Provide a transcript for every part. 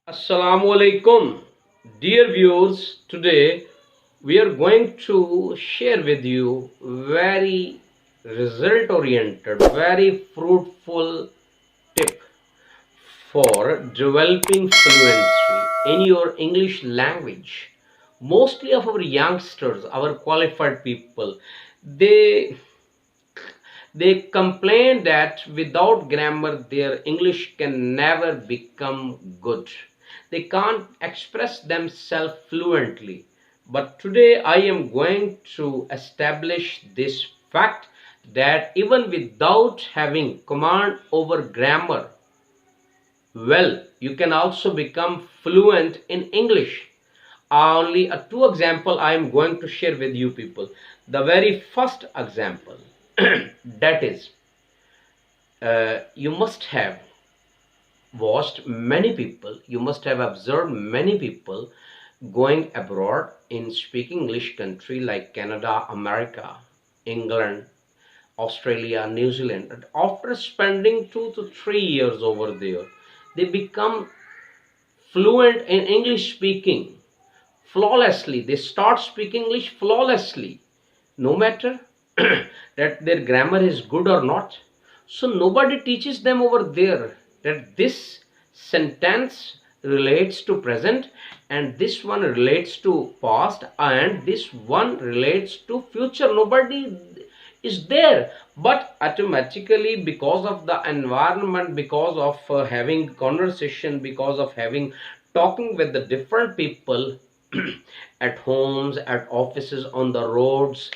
Assalamu alaikum, dear viewers. Today we are going to share with you very result oriented, very fruitful tip for developing fluency in your English language. Mostly of our youngsters, our qualified people, they they complain that without grammar, their English can never become good. They can't express themselves fluently. But today, I am going to establish this fact that even without having command over grammar, well, you can also become fluent in English. Only two example I am going to share with you people. The very first example that is you must have watched many people, you must have observed many people going abroad in speaking English country like Canada, America, England, Australia, New Zealand. And after spending 2 to 3 years over there, they become fluent in English speaking flawlessly. They start speaking English flawlessly, no matter that their grammar is good or not. So nobody teaches them over there that this sentence relates to present and this one relates to past and this one relates to future. Nobody is there, but automatically because of the environment, because of having conversation, because of having talking with the different people at homes, at offices, on the roads,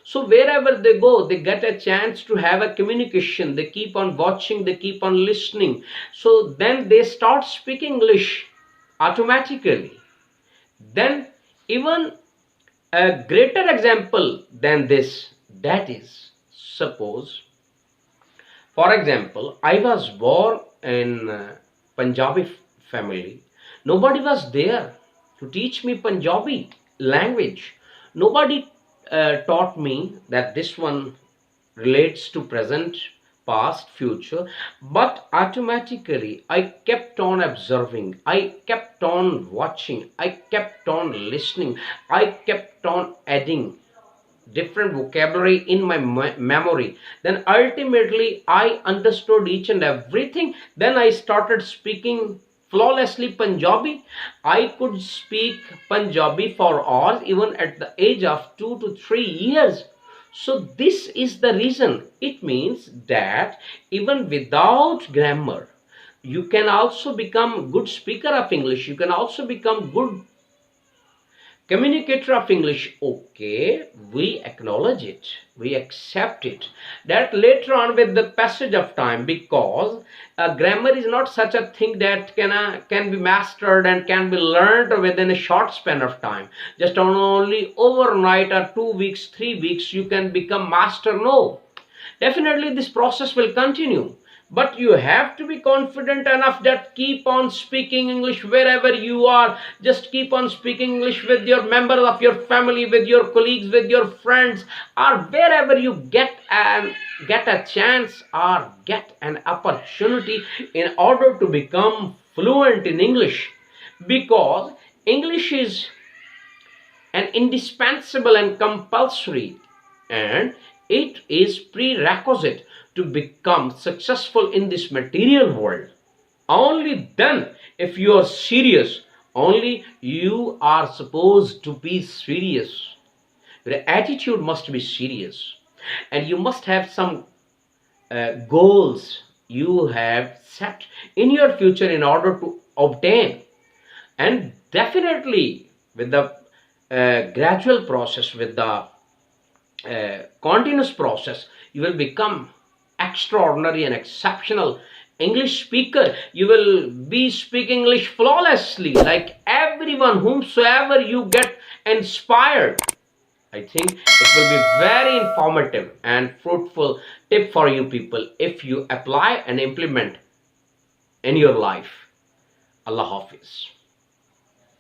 so wherever they go, they get a chance to have a communication. They keep on watching, they keep on listening. So then they start speaking English automatically. Then even a greater example than this, that is, suppose, for example, I was born in Punjabi family. Nobody was there to teach me Punjabi language. Nobody taught me that this one relates to present, past, future, but automatically I kept on observing, I kept on watching, I kept on listening, I kept on adding different vocabulary in my memory. Then ultimately I understood each and everything. Then I started speaking flawlessly Punjabi. I could speak Punjabi for hours even at the age of 2 to 3 years. So this is the reason. It means that even without grammar, you can also become good speaker of English. You can also become good communicator of English. Okay, we acknowledge it, we accept it, that later on with the passage of time, because grammar is not such a thing that can be mastered and can be learned within a short span of time. Just on only overnight or 2 weeks, 3 weeks you can become master. No, definitely this process will continue, but you have to be confident enough that keep on speaking English wherever you are. Just keep on speaking English with your members of your family, with your colleagues, with your friends, or wherever you get a chance or get an opportunity in order to become fluent in English, because English is an indispensable and compulsory, and it is prerequisite to become successful in this material world. Only then, if you are serious, only you are supposed to be serious. Your attitude must be serious, and you must have some goals you have set in your future in order to obtain. And definitely with the gradual process, with the continuous process, you will become extraordinary and exceptional English speaker. You will be speaking English flawlessly like everyone whomsoever you get inspired. I think it will be very informative and fruitful tip for you people if you apply and implement in your life. Allah Hafiz.